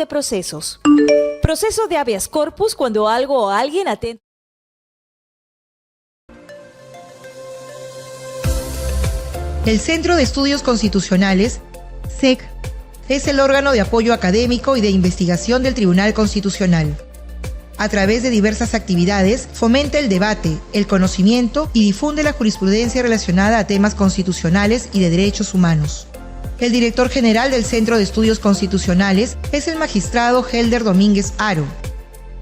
de procesos. Proceso de habeas corpus cuando algo o alguien atenta. El Centro de Estudios Constitucionales, CEC, es el órgano de apoyo académico y de investigación del Tribunal Constitucional. A través de diversas actividades, fomenta el debate, el conocimiento y difunde la jurisprudencia relacionada a temas constitucionales y de derechos humanos. El director general del Centro de Estudios Constitucionales es el magistrado Helder Domínguez Haro.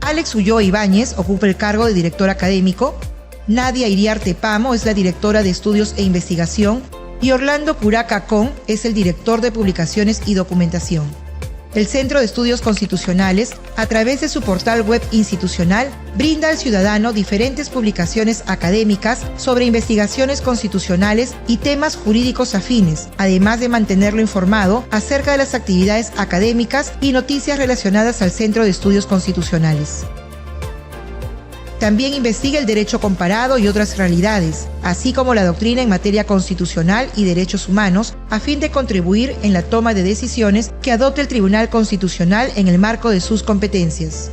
Alex Ulloa Ibáñez ocupa el cargo de director académico, Nadia Iriarte Pamo es la directora de Estudios e Investigación y Orlando Curaca Con es el director de Publicaciones y Documentación. El Centro de Estudios Constitucionales, a través de su portal web institucional, brinda al ciudadano diferentes publicaciones académicas sobre investigaciones constitucionales y temas jurídicos afines, además de mantenerlo informado acerca de las actividades académicas y noticias relacionadas al Centro de Estudios Constitucionales. También investiga el derecho comparado y otras realidades, así como la doctrina en materia constitucional y derechos humanos, a fin de contribuir en la toma de decisiones que adopte el Tribunal Constitucional en el marco de sus competencias.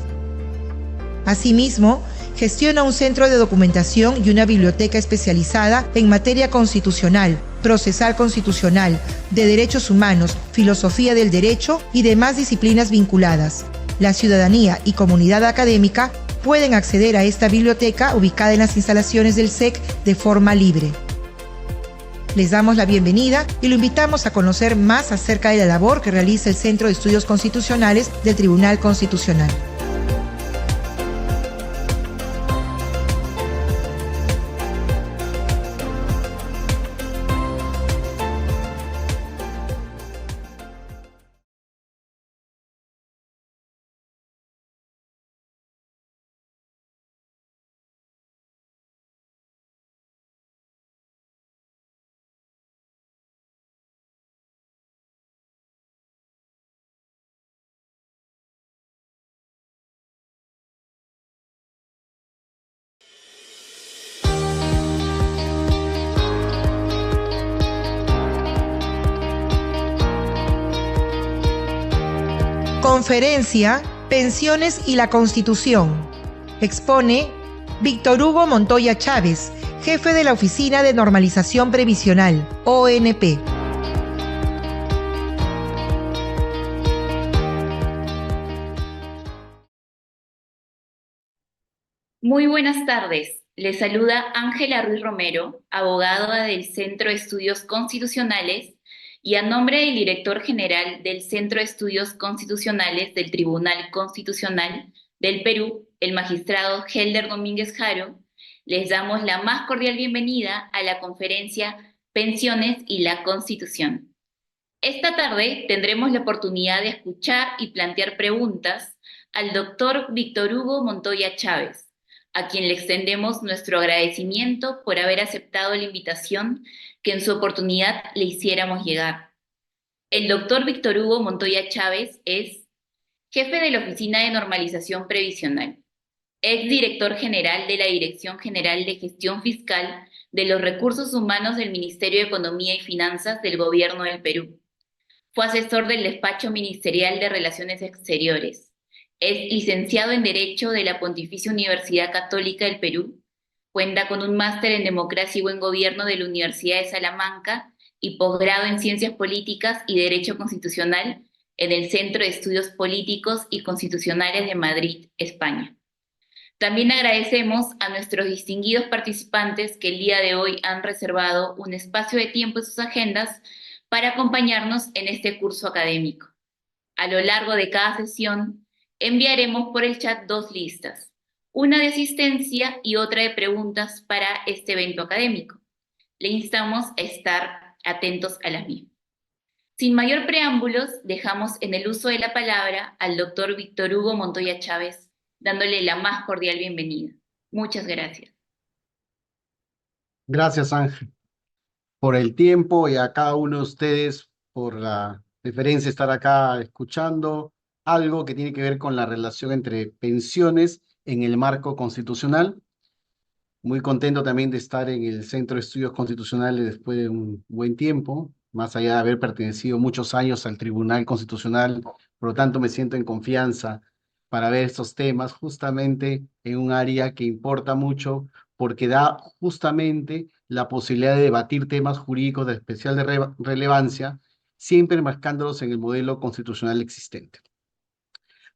Asimismo, gestiona un centro de documentación y una biblioteca especializada en materia constitucional, procesal constitucional, de derechos humanos, filosofía del derecho y demás disciplinas vinculadas. La ciudadanía y comunidad académica pueden acceder a esta biblioteca ubicada en las instalaciones del CEC de forma libre. Les damos la bienvenida y lo invitamos a conocer más acerca de la labor que realiza el Centro de Estudios Constitucionales del Tribunal Constitucional. Conferencia Pensiones y la Constitución. Expone Víctor Hugo Montoya Chávez, jefe de la Oficina de Normalización Previsional, ONP. Muy buenas tardes. Les saluda Ángela Ruiz Romero, abogada del Centro de Estudios Constitucionales, y a nombre del director general del Centro de Estudios Constitucionales del Tribunal Constitucional del Perú, el magistrado Helder Domínguez Haro, les damos la más cordial bienvenida a la conferencia Pensiones y la Constitución. Esta tarde tendremos la oportunidad de escuchar y plantear preguntas al doctor Víctor Hugo Montoya Chávez, a quien le extendemos nuestro agradecimiento por haber aceptado la invitación que en su oportunidad le hiciéramos llegar. El doctor Víctor Hugo Montoya Chávez es jefe de la Oficina de Normalización Previsional, exdirector general de la Dirección General de Gestión Fiscal de los Recursos Humanos del Ministerio de Economía y Finanzas del Gobierno del Perú. Fue asesor del Despacho Ministerial de Relaciones Exteriores. Es licenciado en Derecho de la Pontificia Universidad Católica del Perú. Cuenta con un máster en Democracia y Buen Gobierno de la Universidad de Salamanca y posgrado en Ciencias Políticas y Derecho Constitucional en el Centro de Estudios Políticos y Constitucionales de Madrid, España. También agradecemos a nuestros distinguidos participantes que el día de hoy han reservado un espacio de tiempo en sus agendas para acompañarnos en este curso académico. A lo largo de cada sesión enviaremos por el chat dos listas, una de asistencia y otra de preguntas para este evento académico. Le instamos a estar atentos a las mismas. Sin mayor preámbulos, dejamos en el uso de la palabra al doctor Víctor Hugo Montoya Chávez, dándole la más cordial bienvenida. Muchas gracias. Gracias, Ángel, por el tiempo y a cada uno de ustedes por la deferencia de estar acá escuchando algo que tiene que ver con la relación entre pensiones en el marco constitucional. Muy contento también de estar en el Centro de Estudios Constitucionales después de un buen tiempo, más allá de haber pertenecido muchos años al Tribunal Constitucional Por lo tanto, me siento en confianza para ver estos temas justamente en un área que importa mucho porque da justamente la posibilidad de debatir temas jurídicos de especial relevancia, siempre marcándolos en el modelo constitucional existente.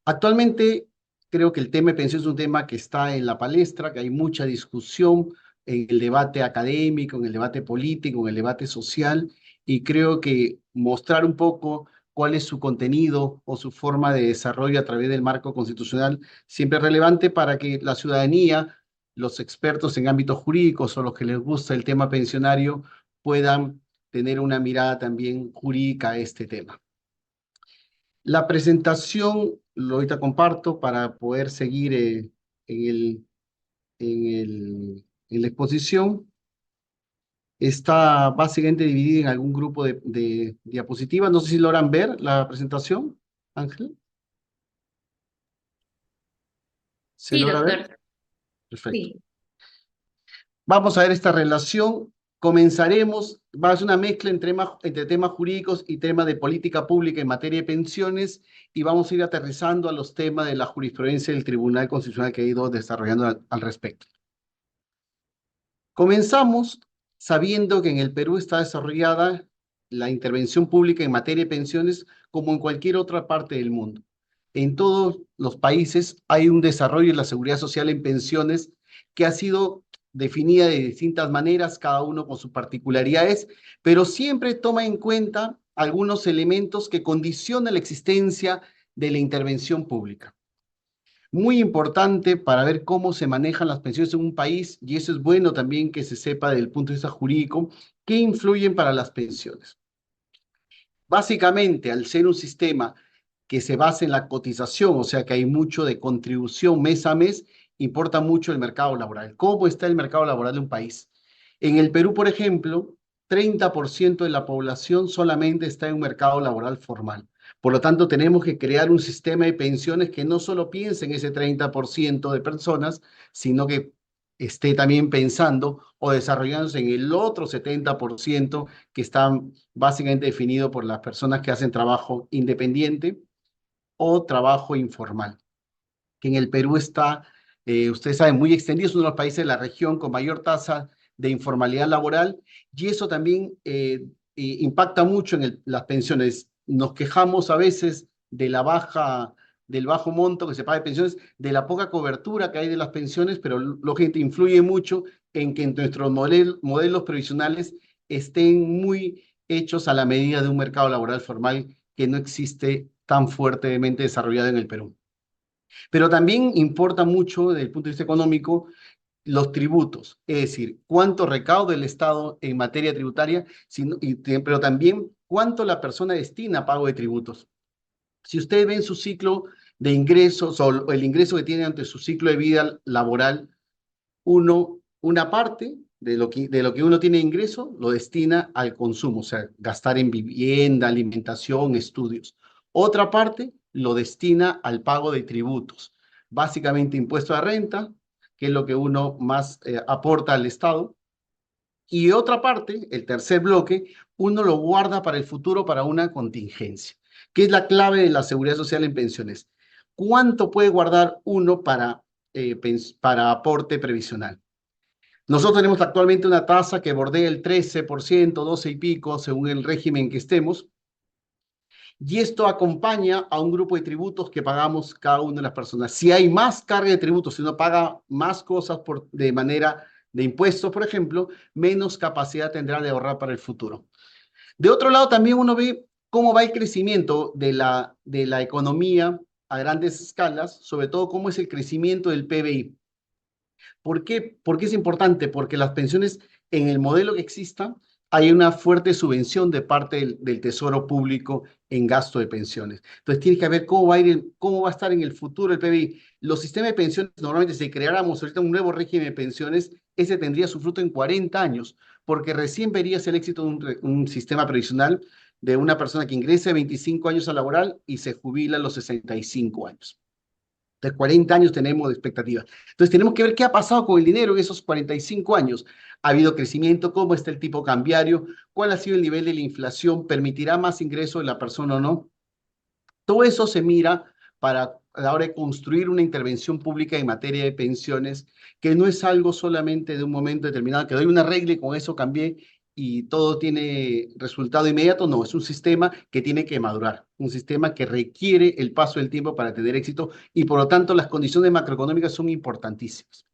Actualmente, creo que el tema de pensiones es un tema que está en la palestra, que hay mucha discusión en el debate académico, en el debate político, en el debate social, y creo que mostrar un poco cuál es su contenido o su forma de desarrollo a través del marco constitucional siempre es relevante para que la ciudadanía, los expertos en ámbitos jurídicos o los que les gusta el tema pensionario puedan tener una mirada también jurídica a este tema. La presentación lo ahorita comparto para poder seguir en la exposición. Está básicamente dividida en algún grupo de diapositivas. No sé si logran ver la presentación, Ángel. ¿Se Sí, logra ver? doctor. Perfecto. Sí. Vamos a ver esta relación. Comenzaremos, va a ser una mezcla entre temas jurídicos y temas de política pública en materia de pensiones, y vamos a ir aterrizando a los temas de la jurisprudencia del Tribunal Constitucional que ha ido desarrollando al respecto. Comenzamos sabiendo que en el Perú está desarrollada la intervención pública en materia de pensiones como en cualquier otra parte del mundo. En todos los países hay un desarrollo de la seguridad social en pensiones que ha sido definida de distintas maneras, cada uno con sus particularidades, pero siempre toma en cuenta algunos elementos que condicionan la existencia de la intervención pública. Muy importante para ver cómo se manejan las pensiones en un país, y eso es bueno también que se sepa desde el punto de vista jurídico, qué influyen para las pensiones. Básicamente, al ser un sistema que se basa en la cotización, o sea que hay mucho de contribución mes a mes, importa mucho el mercado laboral. ¿Cómo está el mercado laboral de un país? En el Perú, por ejemplo, 30% de la población solamente está en un mercado laboral formal. Por lo tanto, tenemos que crear un sistema de pensiones que no solo piense en ese 30% de personas, sino que esté también pensando o desarrollándose en el otro 70% que está básicamente definido por las personas que hacen trabajo independiente o trabajo informal, que en el Perú está, ustedes saben, muy extendido, es uno de los países de la región con mayor tasa de informalidad laboral, y eso también impacta mucho en las pensiones. Nos quejamos a veces de del bajo monto que se paga de pensiones, de la poca cobertura que hay de las pensiones, pero lógicamente influye mucho en que nuestros modelos previsionales estén muy hechos a la medida de un mercado laboral formal que no existe tan fuertemente desarrollado en el Perú. Pero también importa mucho desde el punto de vista económico los tributos, es decir, cuánto recauda el Estado en materia tributaria, pero también cuánto la persona destina a pago de tributos. Si ustedes ven su ciclo de ingresos o el ingreso que tiene ante su ciclo de vida laboral, una parte de lo que uno tiene de ingreso lo destina al consumo, o sea, gastar en vivienda, alimentación, estudios. Otra parte lo destina al pago de tributos, básicamente impuesto a renta, que es lo que uno más aporta al Estado. Y otra parte, el tercer bloque, uno lo guarda para el futuro, para una contingencia, que es la clave de la seguridad social en pensiones. ¿Cuánto puede guardar uno para aporte previsional? Nosotros tenemos actualmente una tasa que bordea el 13%, 12 y pico, según el régimen que estemos, y esto acompaña a un grupo de tributos que pagamos cada una de las personas. Si hay más carga de tributos, si uno paga más cosas de manera de impuestos, por ejemplo, menos capacidad tendrá de ahorrar para el futuro. De otro lado, también uno ve cómo va el crecimiento de la economía a grandes escalas, sobre todo cómo es el crecimiento del PBI. ¿Por qué? Porque es importante, porque las pensiones, en el modelo que exista, hay una fuerte subvención de parte del Tesoro Público en gasto de pensiones. Entonces, tiene que ver cómo va a estar en el futuro el PBI. Los sistemas de pensiones, normalmente, si creáramos ahorita un nuevo régimen de pensiones, ese tendría su fruto en 40 años, porque recién verías el éxito de un sistema previsional de una persona que ingrese a 25 años a laboral y se jubila a los 65 años. De 40 años tenemos de expectativa. Entonces tenemos que ver qué ha pasado con el dinero en esos 45 años. ¿Ha habido crecimiento? ¿Cómo está el tipo cambiario? ¿Cuál ha sido el nivel de la inflación? ¿Permitirá más ingreso de la persona o no? Todo eso se mira para a la hora de construir una intervención pública en materia de pensiones, que no es algo solamente de un momento determinado, que doy una regla y con eso cambié y todo tiene resultado inmediato. No, es un sistema que tiene que madurar, un sistema que requiere el paso del tiempo para tener éxito y por lo tanto las condiciones macroeconómicas son importantísimas.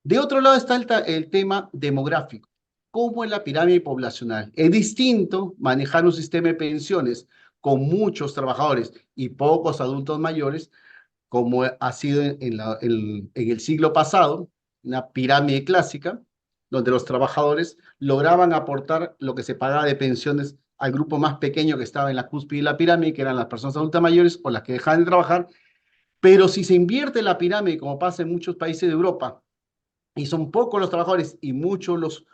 De otro lado está el tema demográfico. ¿Cómo es la pirámide poblacional? Es distinto manejar un sistema de pensiones con muchos trabajadores y pocos adultos mayores, como ha sido en el siglo pasado, una pirámide clásica, donde los trabajadores lograban aportar lo que se pagaba de pensiones al grupo más pequeño que estaba en la cúspide de la pirámide, que eran las personas adultas mayores o las que dejaban de trabajar. Pero si se invierte la pirámide, como pasa en muchos países de Europa, y son pocos los trabajadores y muchos los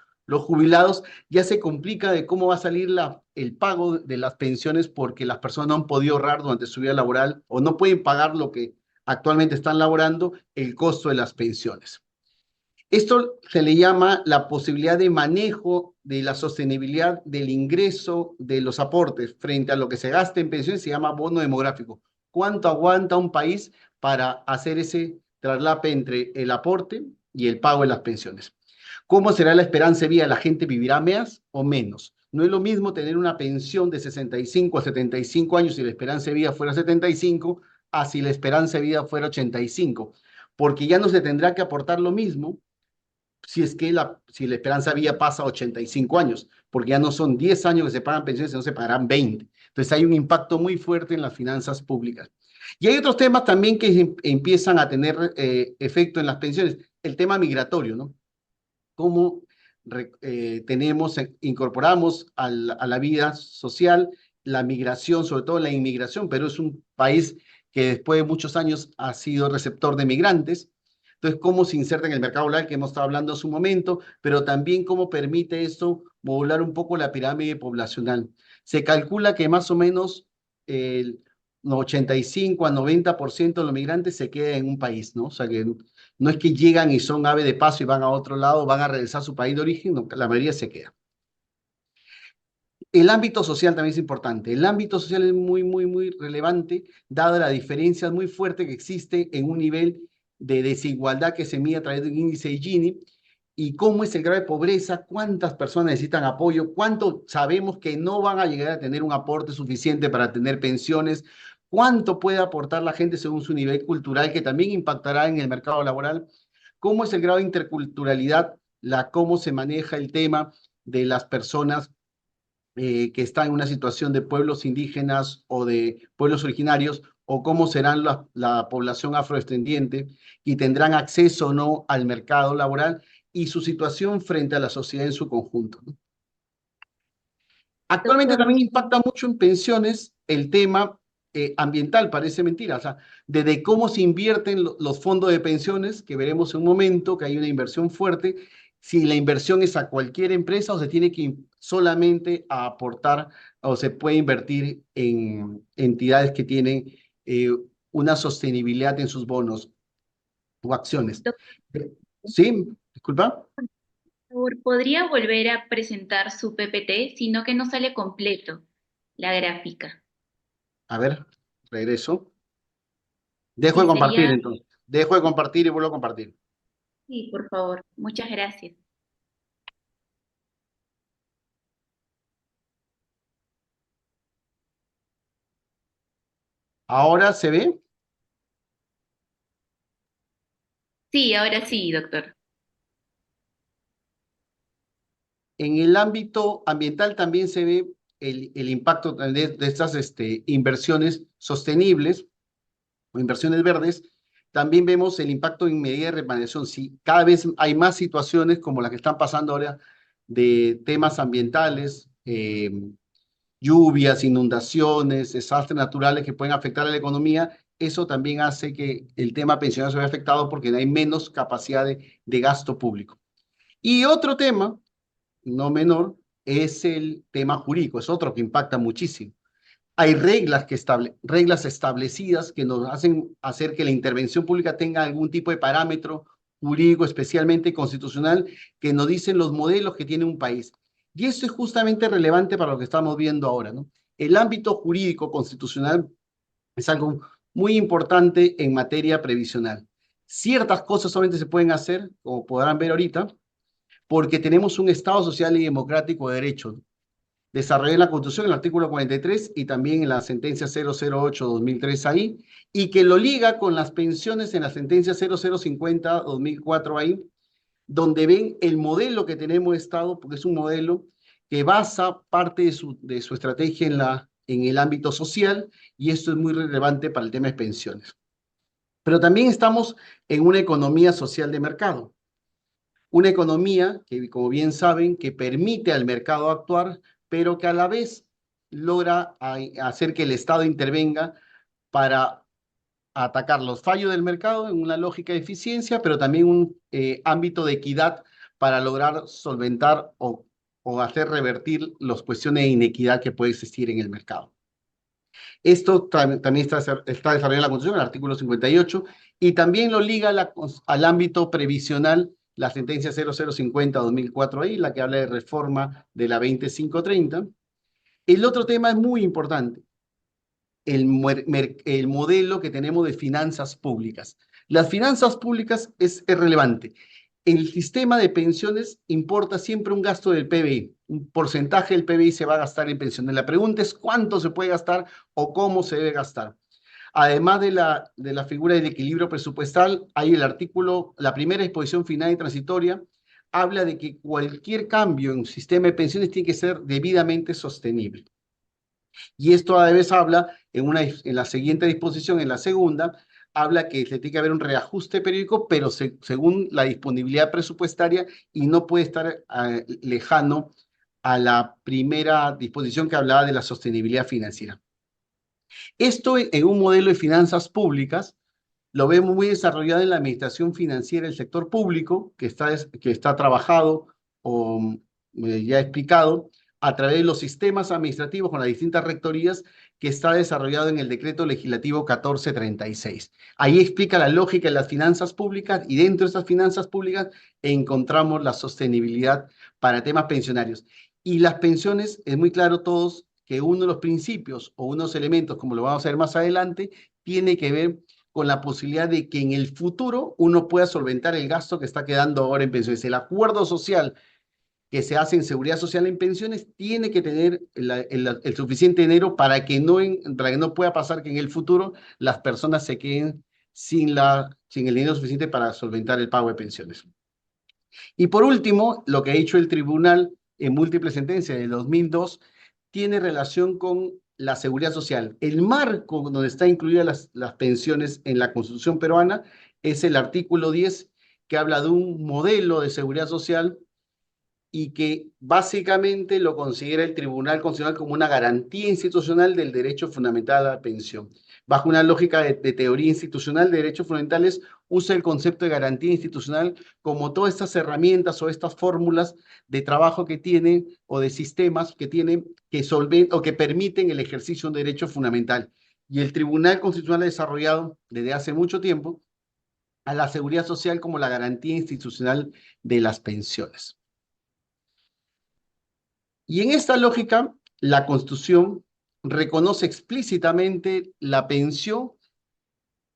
jubilados, ya se complica de cómo va a salir el pago de las pensiones porque las personas no han podido ahorrar durante su vida laboral o no pueden pagar lo que actualmente están laborando, el costo de las pensiones. Esto se le llama la posibilidad de manejo de la sostenibilidad del ingreso de los aportes frente a lo que se gasta en pensiones, se llama bono demográfico. ¿Cuánto aguanta un país para hacer ese traslape entre el aporte y el pago de las pensiones? ¿Cómo será la esperanza de vida? ¿La gente vivirá más o menos? No es lo mismo tener una pensión de 65 a 75 años si la esperanza de vida fuera 75 a si la esperanza de vida fuera 85, porque ya no se tendrá que aportar lo mismo si es que si la esperanza de vida pasa a 85 años, porque ya no son 10 años que se pagan pensiones, sino se pagarán 20. Entonces hay un impacto muy fuerte en las finanzas públicas. Y hay otros temas también que empiezan a tener efecto en las pensiones. El tema migratorio, ¿no? Cómo incorporamos a la vida social la migración, sobre todo la inmigración. Perú es un país que después de muchos años ha sido receptor de migrantes. Entonces, cómo se inserta en el mercado laboral, que hemos estado hablando hace un momento, pero también cómo permite esto modular un poco la pirámide poblacional. Se calcula que más o menos el 85 a 90% de los migrantes se quedan en un país, ¿no? O sea, que no es que llegan y son ave de paso y van a otro lado, van a regresar a su país de origen, no, la mayoría se queda. El ámbito social también es importante. El ámbito social es muy relevante, dada la diferencia muy fuerte que existe en un nivel de desigualdad que se mide a través de un índice de Gini, y cómo es el grado de pobreza, cuántas personas necesitan apoyo, cuánto sabemos que no van a llegar a tener un aporte suficiente para tener pensiones, cuánto puede aportar la gente según su nivel cultural, que también impactará en el mercado laboral, cómo es el grado de interculturalidad, cómo se maneja el tema de las personas que están en una situación de pueblos indígenas o de pueblos originarios, o cómo serán la población afrodescendiente y tendrán acceso o no al mercado laboral y su situación frente a la sociedad en su conjunto, ¿no? Actualmente Doctor, también impacta mucho en pensiones el tema ambiental, parece mentira, o sea, desde cómo se invierten los fondos de pensiones, que veremos en un momento que hay una inversión fuerte, si la inversión es a cualquier empresa o se tiene que solamente a aportar o se puede invertir en entidades que tienen una sostenibilidad en sus bonos o acciones. ¿Sí? Disculpa. Doctor, ¿podría volver a presentar su PPT, sino que no sale completo la gráfica? A ver, regreso. Dejo de Sí, compartir sería, entonces. Dejo de compartir y vuelvo a compartir. sí, por favor. Muchas gracias. Ahora se ve. Sí, ahora sí, doctor. En el ámbito ambiental también se ve el impacto de estas inversiones sostenibles o inversiones verdes. También vemos el impacto en medida de remediación. Si cada vez hay más situaciones como las que están pasando ahora de temas ambientales, lluvias, inundaciones, desastres naturales que pueden afectar a la economía, eso también hace que el tema pensional se vea afectado porque hay menos capacidad de gasto público. Y otro tema, no menor, es el tema jurídico, es otro que impacta muchísimo. Hay reglas establecidas que nos hacen hacer que la intervención pública tenga algún tipo de parámetro jurídico, especialmente constitucional, que nos dicen los modelos que tiene un país. Y eso es justamente relevante para lo que estamos viendo ahora, ¿no? El ámbito jurídico constitucional Es algo muy importante en materia previsional. Ciertas cosas solamente se pueden hacer, como podrán ver ahorita, porque tenemos un Estado social y democrático de derecho, desarrollado en la Constitución, en el artículo 43 y también en la sentencia 008-2003 ahí, y que lo liga con las pensiones en la sentencia 0050-2004 ahí, donde ven el modelo que tenemos de Estado, porque es un modelo que basa parte de su estrategia en el ámbito social, y esto es muy relevante para el tema de pensiones. Pero también estamos en una economía social de mercado. Una economía que, como bien saben, que permite al mercado actuar, pero que a la vez logra hacer que el Estado intervenga para atacar los fallos del mercado en una lógica de eficiencia, pero también un ámbito de equidad para lograr solventar o hacer revertir las cuestiones de inequidad que puede existir en el mercado. Esto también está desarrollado en la Constitución, el artículo 58, y también lo liga al ámbito previsional, la sentencia 0050-2004 ahí, la que habla de reforma de la 2530. El otro tema es muy importante, el modelo que tenemos de finanzas públicas. Las finanzas públicas es relevante. El sistema de pensiones importa siempre un gasto del PBI. Un porcentaje del PBI se va a gastar en pensiones. La pregunta es cuánto se puede gastar o cómo se debe gastar. Además de la figura del equilibrio presupuestal, hay el artículo, la primera disposición final y transitoria, habla de que cualquier cambio en un sistema de pensiones tiene que ser debidamente sostenible. Y esto a veces habla, en la siguiente disposición, en la segunda, habla que se tiene que haber un reajuste periódico, pero según la disponibilidad presupuestaria, y no puede estar lejano a la primera disposición que hablaba de la sostenibilidad financiera. Esto en un modelo de finanzas públicas lo vemos muy desarrollado en la administración financiera del sector público, que está trabajado o ya explicado a través de los sistemas administrativos con las distintas rectorías, que está desarrollado en el decreto legislativo 1436. Ahí explica la lógica de las finanzas públicas, y dentro de esas finanzas públicas encontramos la sostenibilidad para temas pensionarios. Y las pensiones, es muy claro todos que uno de los principios o unos elementos, como lo vamos a ver más adelante, tiene que ver con la posibilidad de que en el futuro uno pueda solventar el gasto que está quedando ahora en pensiones. El acuerdo social que se hace en seguridad social en pensiones tiene que tener el suficiente dinero para que no pueda pasar que en el futuro las personas se queden sin el dinero suficiente para solventar el pago de pensiones. Y por último, lo que ha dicho el tribunal en múltiples sentencias de 2002 tiene relación con la seguridad social. El marco donde están incluidas las pensiones en la Constitución peruana es el artículo 10, que habla de un modelo de seguridad social y que básicamente lo considera el Tribunal Constitucional como una garantía institucional del derecho fundamental a la pensión. Bajo una lógica de teoría institucional de derechos fundamentales, usa el concepto de garantía institucional como todas estas herramientas o estas fórmulas de trabajo que tienen o de sistemas que tienen que permiten el ejercicio de un derecho fundamental. Y el Tribunal Constitucional ha desarrollado desde hace mucho tiempo a la seguridad social como la garantía institucional de las pensiones. Y en esta lógica, la Constitución reconoce explícitamente la pensión,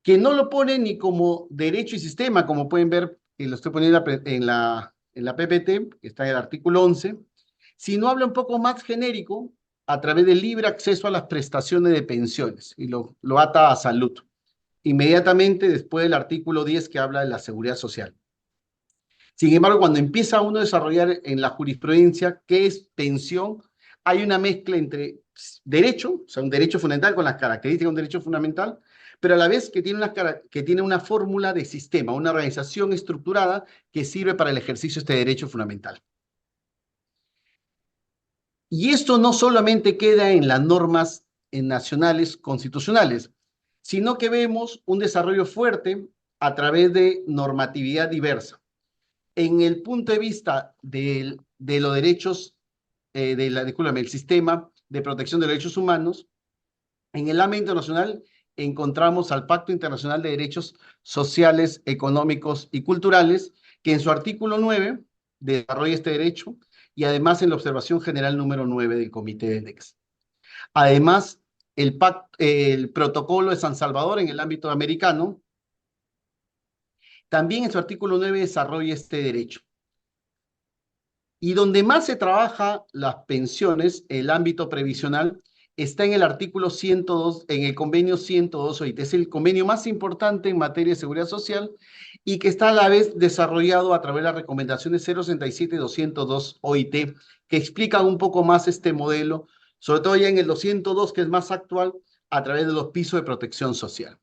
que no lo pone ni como derecho y sistema, como pueden ver, que lo estoy poniendo en la PPT, que está en el artículo 11, sino habla un poco más genérico a través del libre acceso a las prestaciones de pensiones, y lo ata a salud, inmediatamente después del artículo 10, que habla de la seguridad social. Sin embargo, cuando empieza uno a desarrollar en la jurisprudencia qué es pensión, hay una mezcla entre derecho, o sea, un derecho fundamental con las características de un derecho fundamental, pero a la vez que tiene una fórmula de sistema, una organización estructurada que sirve para el ejercicio de este derecho fundamental. Y esto no solamente queda en las normas nacionales constitucionales, sino que vemos un desarrollo fuerte a través de normatividad diversa. En el punto de vista de los derechos, el sistema de protección de derechos humanos, en el ámbito internacional encontramos al Pacto Internacional de Derechos Sociales, Económicos y Culturales, que en su artículo 9 desarrolla este derecho, y además en la observación general número 9 del Comité de Nex. Además, el protocolo de San Salvador en el ámbito americano, también en su artículo 9 desarrolla este derecho. Y donde más se trabaja las pensiones, el ámbito previsional, está en el artículo 102, en el convenio 102 OIT. Es el convenio más importante en materia de seguridad social y que está a la vez desarrollado a través de las recomendaciones 067 y 202 OIT, que explican un poco más este modelo, sobre todo ya en el 202, que es más actual, a través de los pisos de protección social.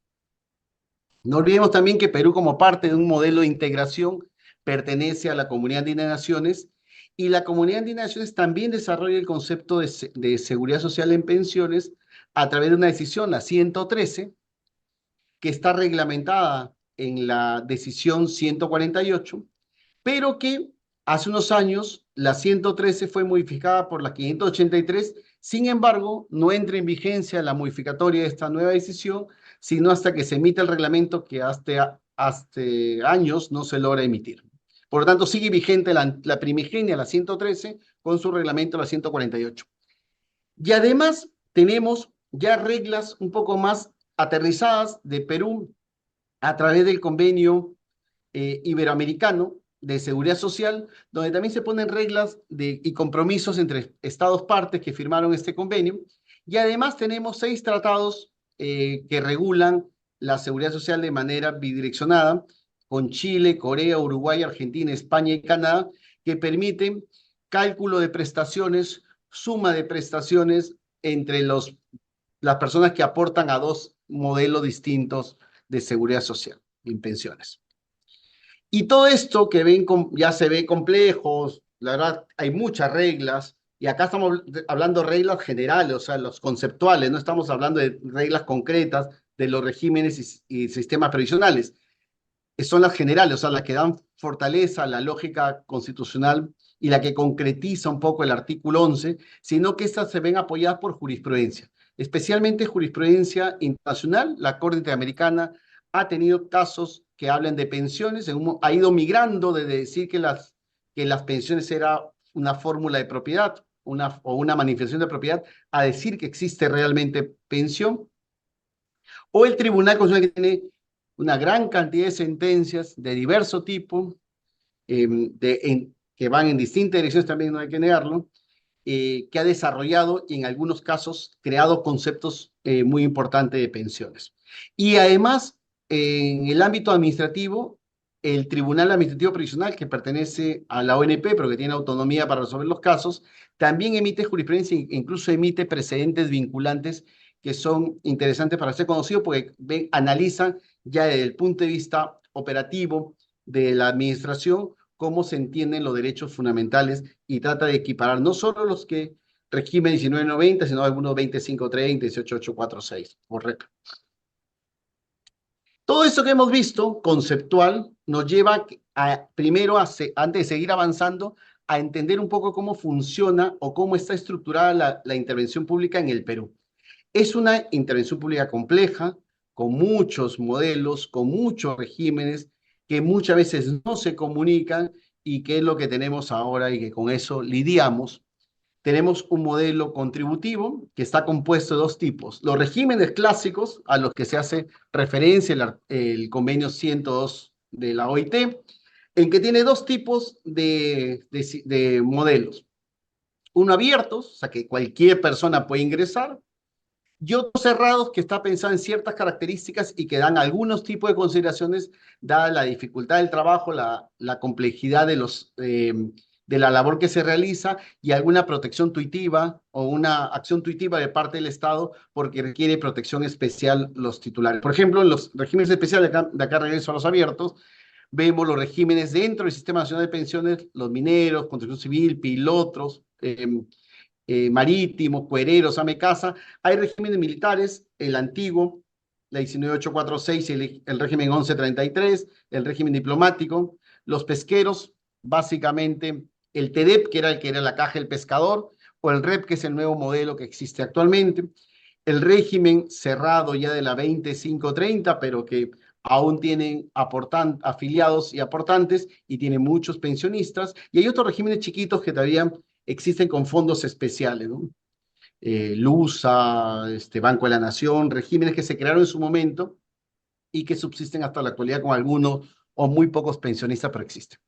No olvidemos también que Perú, como parte de un modelo de integración, pertenece a la Comunidad Andina de Naciones, y la Comunidad Andina de Naciones también desarrolla el concepto de seguridad social en pensiones a través de una decisión, la 113, que está reglamentada en la decisión 148, pero que hace unos años la 113 fue modificada por la 583. Sin embargo, no entra en vigencia la modificatoria de esta nueva decisión, sino hasta que se emita el reglamento, que hasta años no se logra emitir. Por lo tanto, sigue vigente la primigenia, la 113, con su reglamento, la 148. Y además tenemos ya reglas un poco más aterrizadas de Perú a través del convenio iberoamericano de seguridad social, donde también se ponen reglas y compromisos entre estados partes que firmaron este convenio. Y además tenemos 6 tratados que regulan la seguridad social de manera bidireccionada, con Chile, Corea, Uruguay, Argentina, España y Canadá, que permiten cálculo de prestaciones, suma de prestaciones entre las personas que aportan a 2 modelos distintos de seguridad social en pensiones. Y todo esto que ven ya se ve complejos, la verdad hay muchas reglas, y acá estamos hablando de reglas generales, o sea, los conceptuales, no estamos hablando de reglas concretas de los regímenes y sistemas previsionales. Son las generales, o sea, las que dan fortaleza a la lógica constitucional y la que concretiza un poco el artículo 11, sino que estas se ven apoyadas por jurisprudencia, especialmente jurisprudencia internacional. La Corte Interamericana ha tenido casos que hablan de pensiones, ha ido migrando de decir que las pensiones era una fórmula de propiedad o una manifestación de propiedad, a decir que existe realmente pensión. O el Tribunal Constitucional, que tiene una gran cantidad de sentencias de diverso tipo, que van en distintas direcciones, también no hay que negarlo, que ha desarrollado y en algunos casos creado conceptos muy importantes de pensiones. Y además, en el ámbito administrativo, el Tribunal Administrativo Previsional, que pertenece a la ONP, pero que tiene autonomía para resolver los casos, también emite jurisprudencia e incluso emite precedentes vinculantes que son interesantes para ser conocidos, porque analizan ya desde el punto de vista operativo de la administración cómo se entienden los derechos fundamentales y trata de equiparar no solo los que régimen 1990, sino algunos 2530, 18846, correcto. Todo eso que hemos visto, conceptual, nos lleva primero, antes de seguir avanzando, a entender un poco cómo funciona o cómo está estructurada la intervención pública en el Perú. Es una intervención pública compleja, con muchos modelos, con muchos regímenes, que muchas veces no se comunican y que es lo que tenemos ahora y que con eso lidiamos. Tenemos un modelo contributivo que está compuesto de 2 tipos. Los regímenes clásicos, a los que se hace referencia el convenio 102 de la OIT, en que tiene 2 tipos de modelos. Uno abiertos, o sea que cualquier persona puede ingresar, y otros cerrados que está pensado en ciertas características y que dan algunos tipos de consideraciones, dada la dificultad del trabajo, la complejidad de la labor que se realiza y alguna protección tuitiva o una acción tuitiva de parte del Estado porque requiere protección especial los titulares. Por ejemplo, en los regímenes especiales, de acá regreso a los abiertos, vemos los regímenes dentro del Sistema Nacional de Pensiones, los mineros, construcción civil, pilotos, marítimos, cuereros, amecasa. Hay regímenes militares, el antiguo, la 19846 y el régimen 1133, el régimen diplomático, los pesqueros, básicamente el TEDEP, que era la caja del pescador, o el REP, que es el nuevo modelo que existe actualmente, el régimen cerrado ya de la 2530, pero que aún tienen afiliados y aportantes y tiene muchos pensionistas, y hay otros regímenes chiquitos que todavía existen con fondos especiales, ¿no? LUSA, Banco de la Nación, regímenes que se crearon en su momento y que subsisten hasta la actualidad con algunos o muy pocos pensionistas, pero existen.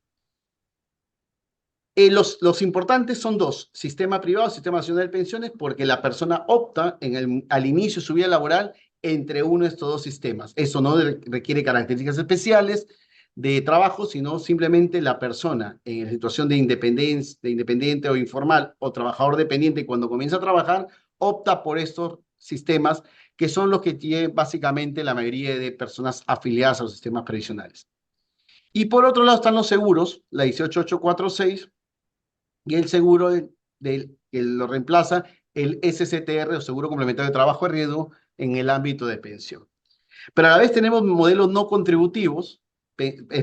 Los importantes son dos: sistema privado, sistema nacional de pensiones, porque la persona opta al inicio de su vida laboral entre uno de estos dos sistemas. Eso no requiere características especiales de trabajo, sino simplemente la persona en situación de independencia, de independiente o informal o trabajador dependiente, cuando comienza a trabajar, opta por estos sistemas que son los que tiene básicamente la mayoría de personas afiliadas a los sistemas previsionales. Y por otro lado están los seguros, la 18846, y el seguro que lo reemplaza el SCTR, o Seguro Complementario de Trabajo de Riesgo, en el ámbito de pensión. Pero a la vez tenemos modelos no contributivos.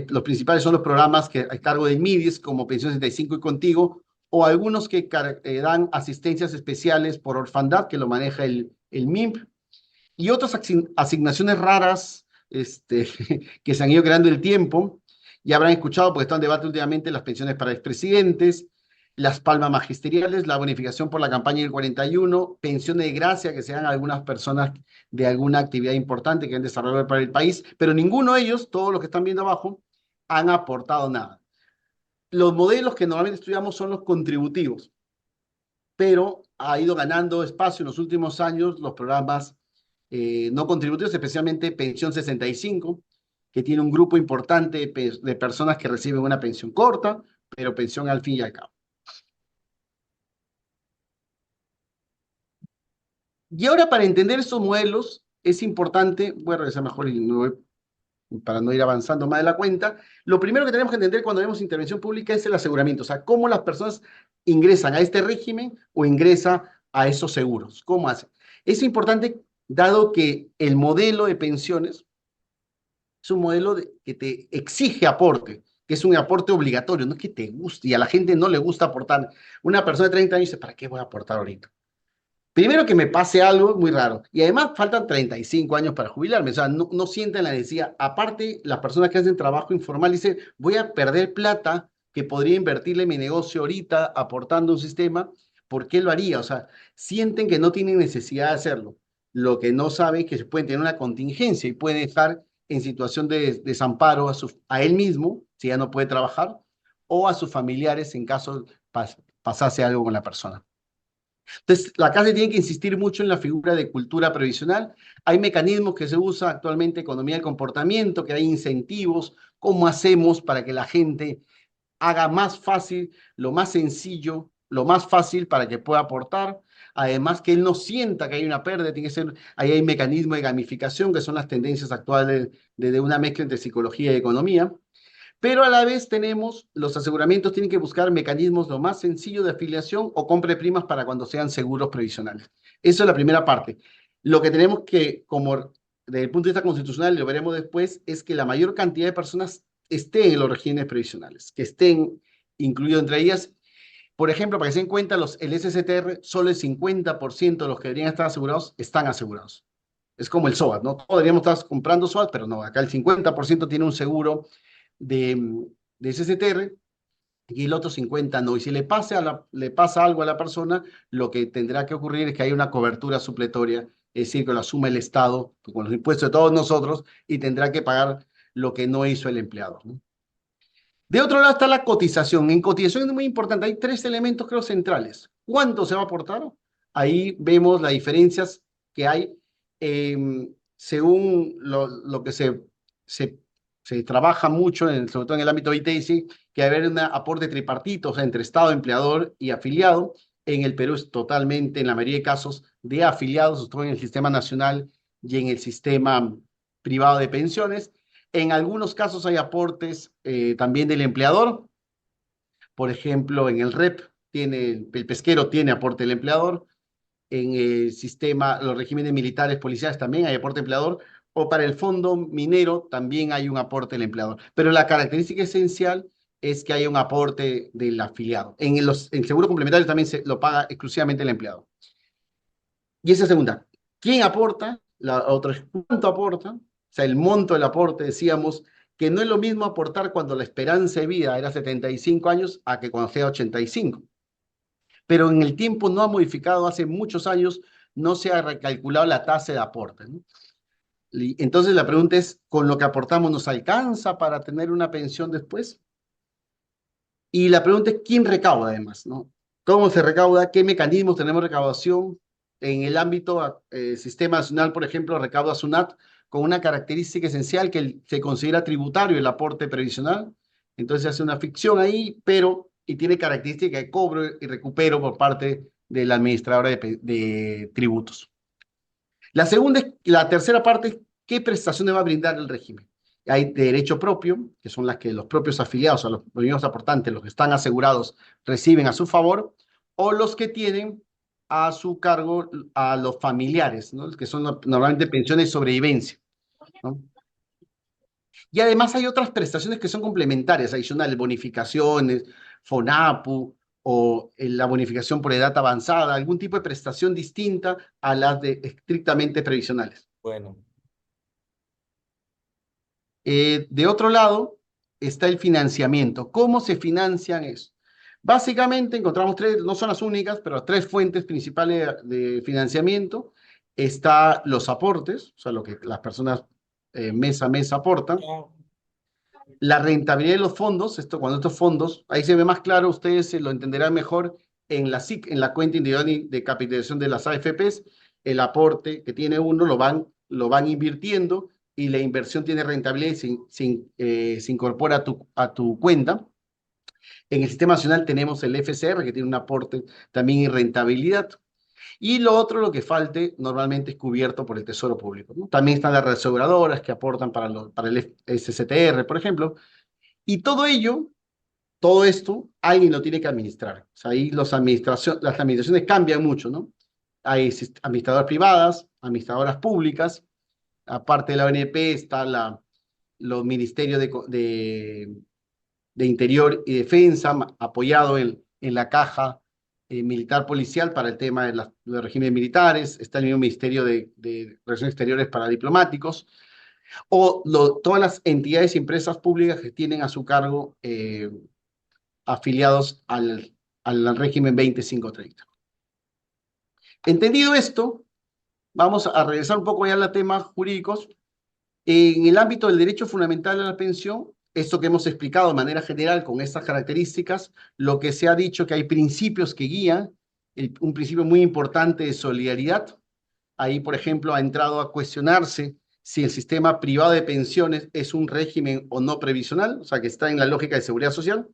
Los principales son los programas que a cargo del MIDIS, como Pensión 65 y Contigo, o algunos que dan asistencias especiales por orfandad, que lo maneja el MIMP, y otras asignaciones raras que se han ido creando en el tiempo. Ya habrán escuchado, porque está en debate últimamente, las pensiones para expresidentes, las palmas magisteriales, la bonificación por la campaña del 41, pensiones de gracia que se dan a algunas personas de alguna actividad importante que han desarrollado para el país, pero ninguno de ellos, todos los que están viendo abajo, han aportado nada. Los modelos que normalmente estudiamos son los contributivos, pero ha ido ganando espacio en los últimos años los programas no contributivos, especialmente Pensión 65, que tiene un grupo importante de personas que reciben una pensión corta, pero pensión al fin y al cabo. Y ahora, para entender estos modelos, es importante, voy a regresar mejor para no ir avanzando más de la cuenta. Lo primero que tenemos que entender cuando vemos intervención pública es el aseguramiento, o sea, cómo las personas ingresan a este régimen o ingresan a esos seguros, cómo hacen. Es importante, dado que el modelo de pensiones es un modelo que te exige aporte, que es un aporte obligatorio, no es que te guste, y a la gente no le gusta aportar. Una persona de 30 años dice, ¿para qué voy a aportar ahorita? Primero, que me pase algo muy raro, y además faltan 35 años para jubilarme, o sea, no sienten la necesidad. Aparte, las personas que hacen trabajo informal dicen, voy a perder plata que podría invertirle en mi negocio ahorita aportando un sistema, ¿por qué lo haría? O sea, sienten que no tienen necesidad de hacerlo. Lo que no saben es que se pueden tener una contingencia y pueden estar en situación de desamparo a él mismo, si ya no puede trabajar, o a sus familiares en caso pasase algo con la persona. Entonces, la CASE tiene que insistir mucho en la figura de cultura previsional. Hay mecanismos que se usan actualmente, economía del comportamiento, que hay incentivos. ¿Cómo hacemos para que la gente haga más fácil, lo más sencillo, lo más fácil para que pueda aportar? Además, que él no sienta que hay una pérdida, tiene que ser, ahí hay mecanismos de gamificación, que son las tendencias actuales de una mezcla entre psicología y economía. Pero a la vez los aseguramientos tienen que buscar mecanismos lo más sencillo de afiliación o compra de primas para cuando sean seguros previsionales. Eso es la primera parte. Lo que tenemos que, como desde el punto de vista constitucional, lo veremos después, es que la mayor cantidad de personas estén en los regímenes previsionales, que estén incluidos entre ellas. Por ejemplo, para que se den cuenta, el SCTR, solo el 50% de los que deberían estar asegurados están asegurados. Es como el SOAT, ¿no? Todos deberíamos estar comprando SOAT, pero no, acá el 50% tiene un seguro de SCTR y el otro 50 no. Y si le pasa algo a la persona, lo que tendrá que ocurrir es que haya una cobertura supletoria, es decir, que lo asume el Estado con los impuestos de todos nosotros y tendrá que pagar lo que no hizo el empleado, ¿no? De otro lado está la cotización. En cotización es muy importante. Hay tres elementos, creo, centrales. ¿Cuánto se va a aportar? Ahí vemos las diferencias que hay según lo que se trabaja mucho, sobre todo en el ámbito ITC, que haber un aporte tripartito, o sea, entre Estado, empleador y afiliado. En el Perú es totalmente, en la mayoría de casos, de afiliados, sobre todo en el sistema nacional y en el sistema privado de pensiones. En algunos casos hay aportes también del empleador. Por ejemplo, en el REP, el pesquero tiene aporte del empleador. En el sistema, los regímenes militares, policiales también hay aporte empleador. O para el fondo minero también hay un aporte del empleador. Pero la característica esencial es que hay un aporte del afiliado. En el seguro complementario también lo paga exclusivamente el empleado. Y esa segunda, ¿quién aporta? La otra es cuánto aporta. O sea, el monto del aporte, decíamos que no es lo mismo aportar cuando la esperanza de vida era 75 años a que cuando sea 85. pero en el tiempo no ha modificado, hace muchos años no se ha recalculado la tasa de aporte, ¿no? Entonces la pregunta es, ¿con lo que aportamos nos alcanza para tener una pensión después? Y la pregunta es, ¿quién recauda además, ¿no? ¿Cómo se recauda? ¿Qué mecanismos tenemos de recaudación? En el ámbito Sistema Nacional, por ejemplo, recauda SUNAT con una característica esencial que se considera tributario el aporte previsional. Entonces se hace una ficción ahí, y tiene característica de cobro y recupero por parte de la administradora de tributos. La tercera parte es qué prestaciones va a brindar el régimen. Hay de derecho propio, que son las que los propios afiliados, a los mismos aportantes, los que están asegurados, reciben a su favor, o los que tienen a su cargo a los familiares, ¿no? Que son normalmente pensiones de sobrevivencia, ¿no? Y además hay otras prestaciones que son complementarias, adicionales, bonificaciones, FONAPU, o la bonificación por edad avanzada, algún tipo de prestación distinta a las de estrictamente previsionales. Bueno, De otro lado, está el financiamiento. ¿Cómo se financian eso? Básicamente encontramos tres, no son las únicas, pero tres fuentes principales de financiamiento. Está los aportes, o sea, lo que las personas mes a mes aportan. La rentabilidad de los fondos, cuando estos fondos, ahí se ve más claro, ustedes se lo entenderán mejor en la SIC, en la cuenta individual de capitalización de las AFPs, el aporte que tiene uno lo van invirtiendo y la inversión tiene rentabilidad y se incorpora a tu cuenta. En el Sistema Nacional tenemos el FCR, que tiene un aporte también y rentabilidad. Y lo otro, lo que falte, normalmente es cubierto por el Tesoro Público, ¿no? También están las aseguradoras que aportan para el SCTR, por ejemplo. Y todo esto, alguien lo tiene que administrar. O sea, ahí las administraciones cambian mucho, ¿no? Hay administradoras privadas, administradoras públicas. Aparte de la ONP está los ministerios de Interior y Defensa, apoyado en la caja militar policial para el tema de los regímenes militares. Está el mismo Ministerio de Relaciones Exteriores para diplomáticos, o todas las entidades y empresas públicas que tienen a su cargo afiliados al régimen 2530. Entendido esto, vamos a regresar un poco ya a los temas jurídicos. En el ámbito del derecho fundamental a la pensión, esto que hemos explicado de manera general con estas características, lo que se ha dicho que hay principios que guían, un principio muy importante de solidaridad. Ahí, por ejemplo, ha entrado a cuestionarse si el sistema privado de pensiones es un régimen o no previsional, o sea, que está en la lógica de seguridad social.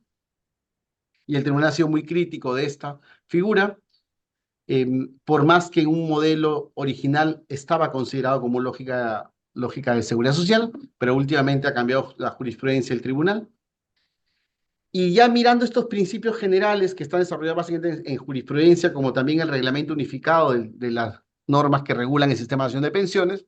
Y el tribunal ha sido muy crítico de esta figura, por más que en un modelo original estaba considerado como lógica de seguridad social, pero últimamente ha cambiado la jurisprudencia del tribunal. Y ya mirando estos principios generales que están desarrollados básicamente en jurisprudencia, como también el reglamento unificado de las normas que regulan el Sistema Nacional de Pensiones,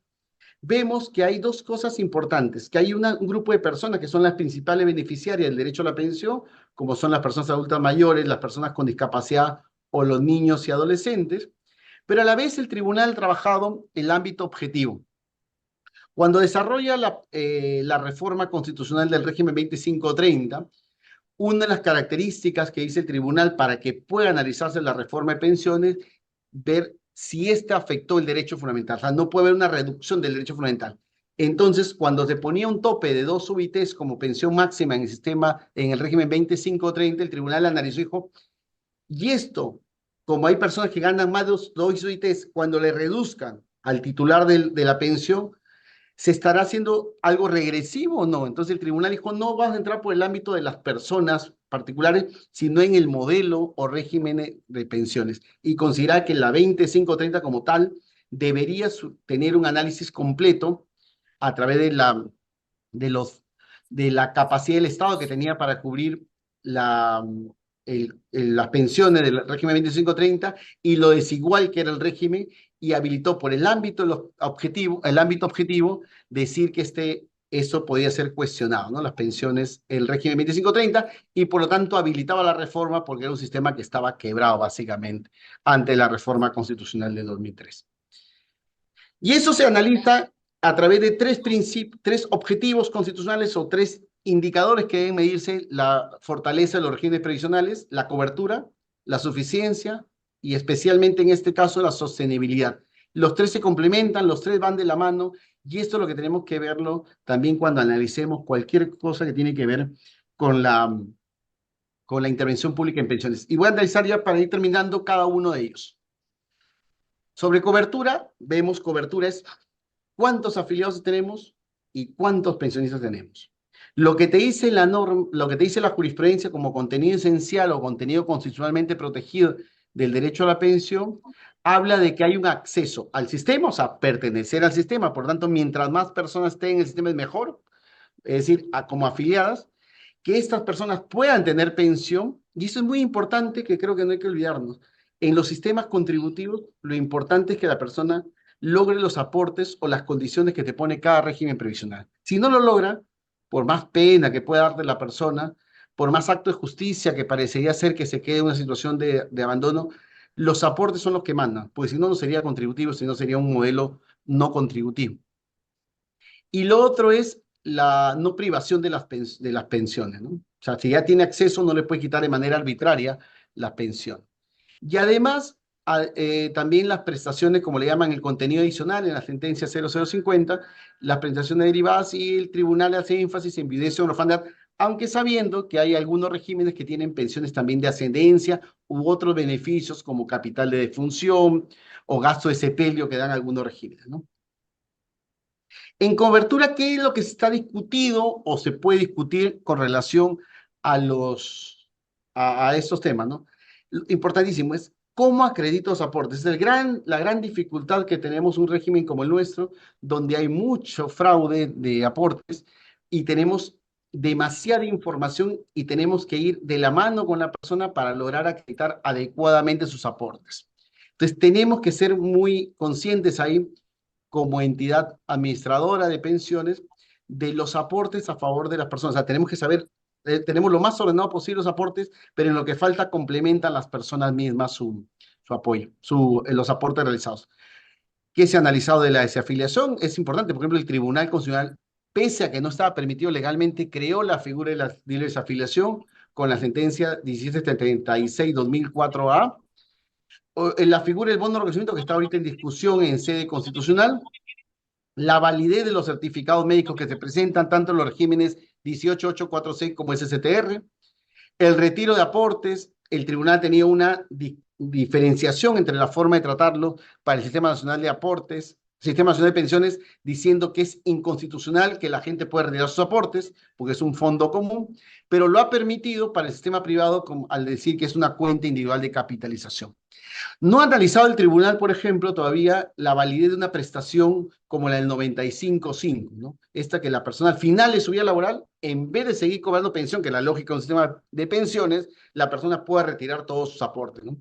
vemos que hay dos cosas importantes, que hay un grupo de personas que son las principales beneficiarias del derecho a la pensión, como son las personas adultas mayores, las personas con discapacidad o los niños y adolescentes, pero a la vez el tribunal ha trabajado el ámbito objetivo. Cuando desarrolla la reforma constitucional del régimen 2530, una de las características que dice el tribunal para que pueda analizarse la reforma de pensiones, ver si ésta afectó el derecho fundamental. O sea, no puede haber una reducción del derecho fundamental. Entonces, cuando se ponía un tope de 2 UITs como pensión máxima en el régimen 2530, el tribunal analizó y dijo, y esto, como hay personas que ganan más de 2 UITs, cuando le reduzcan al titular de la pensión, ¿se estará haciendo algo regresivo o no? Entonces el tribunal dijo, no vas a entrar por el ámbito de las personas particulares, sino en el modelo o régimen de pensiones. Y considera que la 2530 como tal debería tener un análisis completo a través de la capacidad del Estado que tenía para cubrir las pensiones del régimen 2530 y lo desigual que era el régimen, y habilitó por el ámbito objetivo decir que eso podía ser cuestionado, ¿no? Las pensiones, el régimen 2530, y por lo tanto habilitaba la reforma porque era un sistema que estaba quebrado básicamente ante la reforma constitucional de 2003. Y eso se analiza a través de tres objetivos constitucionales o 3 indicadores que deben medirse: la fortaleza de los regímenes previsionales, la cobertura, la suficiencia y especialmente en este caso la sostenibilidad. Los tres se complementan, los tres van de la mano y esto es lo que tenemos que verlo también cuando analicemos cualquier cosa que tiene que ver con la intervención pública en pensiones. Y voy a analizar ya para ir terminando cada uno de ellos. Sobre cobertura, vemos cobertura es cuántos afiliados tenemos y cuántos pensionistas tenemos. Lo que te dice la norma, lo que te dice la jurisprudencia como contenido esencial o contenido constitucionalmente protegido del derecho a la pensión, habla de que hay un acceso al sistema, o sea, pertenecer al sistema. Por tanto, mientras más personas estén en el sistema es mejor, es decir, como afiliadas, que estas personas puedan tener pensión, y eso es muy importante que creo que no hay que olvidarnos. En los sistemas contributivos, lo importante es que la persona logre los aportes o las condiciones que te pone cada régimen previsional. Si no lo logra, por más pena que pueda darte la persona, por más acto de justicia que parecería ser que se quede en una situación de abandono, los aportes son los que mandan, porque si no, no sería contributivo, si no sería un modelo no contributivo. Y lo otro es la no privación de las pensiones, ¿no? O sea, si ya tiene acceso, no le puede quitar de manera arbitraria la pensión. Y además, también las prestaciones, como le llaman el contenido adicional en la sentencia 0050, las prestaciones derivadas y el tribunal hace énfasis en viudez o orfandad, aunque sabiendo que hay algunos regímenes que tienen pensiones también de ascendencia u otros beneficios como capital de defunción o gasto de sepelio que dan algunos regímenes, ¿no? En cobertura, ¿qué es lo que se está discutido o se puede discutir con relación a estos temas, ¿no? Importantísimo es cómo acredito los aportes. Es la gran dificultad que tenemos un régimen como el nuestro, donde hay mucho fraude de aportes y tenemos demasiada información y tenemos que ir de la mano con la persona para lograr acreditar adecuadamente sus aportes. Entonces, tenemos que ser muy conscientes ahí como entidad administradora de pensiones de los aportes a favor de las personas. O sea, tenemos que saber, tenemos lo más ordenado posible los aportes, pero en lo que falta complementan las personas mismas su apoyo, los aportes realizados. ¿Qué se ha analizado de la desafiliación? Es importante, por ejemplo, el Tribunal Constitucional, pese a que no estaba permitido legalmente, creó la figura de la desafiliación con la sentencia 1736-2004A, en la figura del bono de reconocimiento que está ahorita en discusión en sede constitucional, la validez de los certificados médicos que se presentan tanto en los regímenes 18846 como SSTR, el retiro de aportes, el tribunal ha tenido una diferenciación entre la forma de tratarlo para el Sistema Nacional de Aportes, Sistema Nacional de Pensiones, diciendo que es inconstitucional que la gente pueda retirar sus aportes, porque es un fondo común, pero lo ha permitido para el sistema privado al decir que es una cuenta individual de capitalización. No ha analizado el tribunal, por ejemplo, todavía la validez de una prestación como la del 95.5, ¿no? Esta que la persona al final de su vida laboral, en vez de seguir cobrando pensión, que es la lógica de un sistema de pensiones, la persona pueda retirar todos sus aportes, ¿no?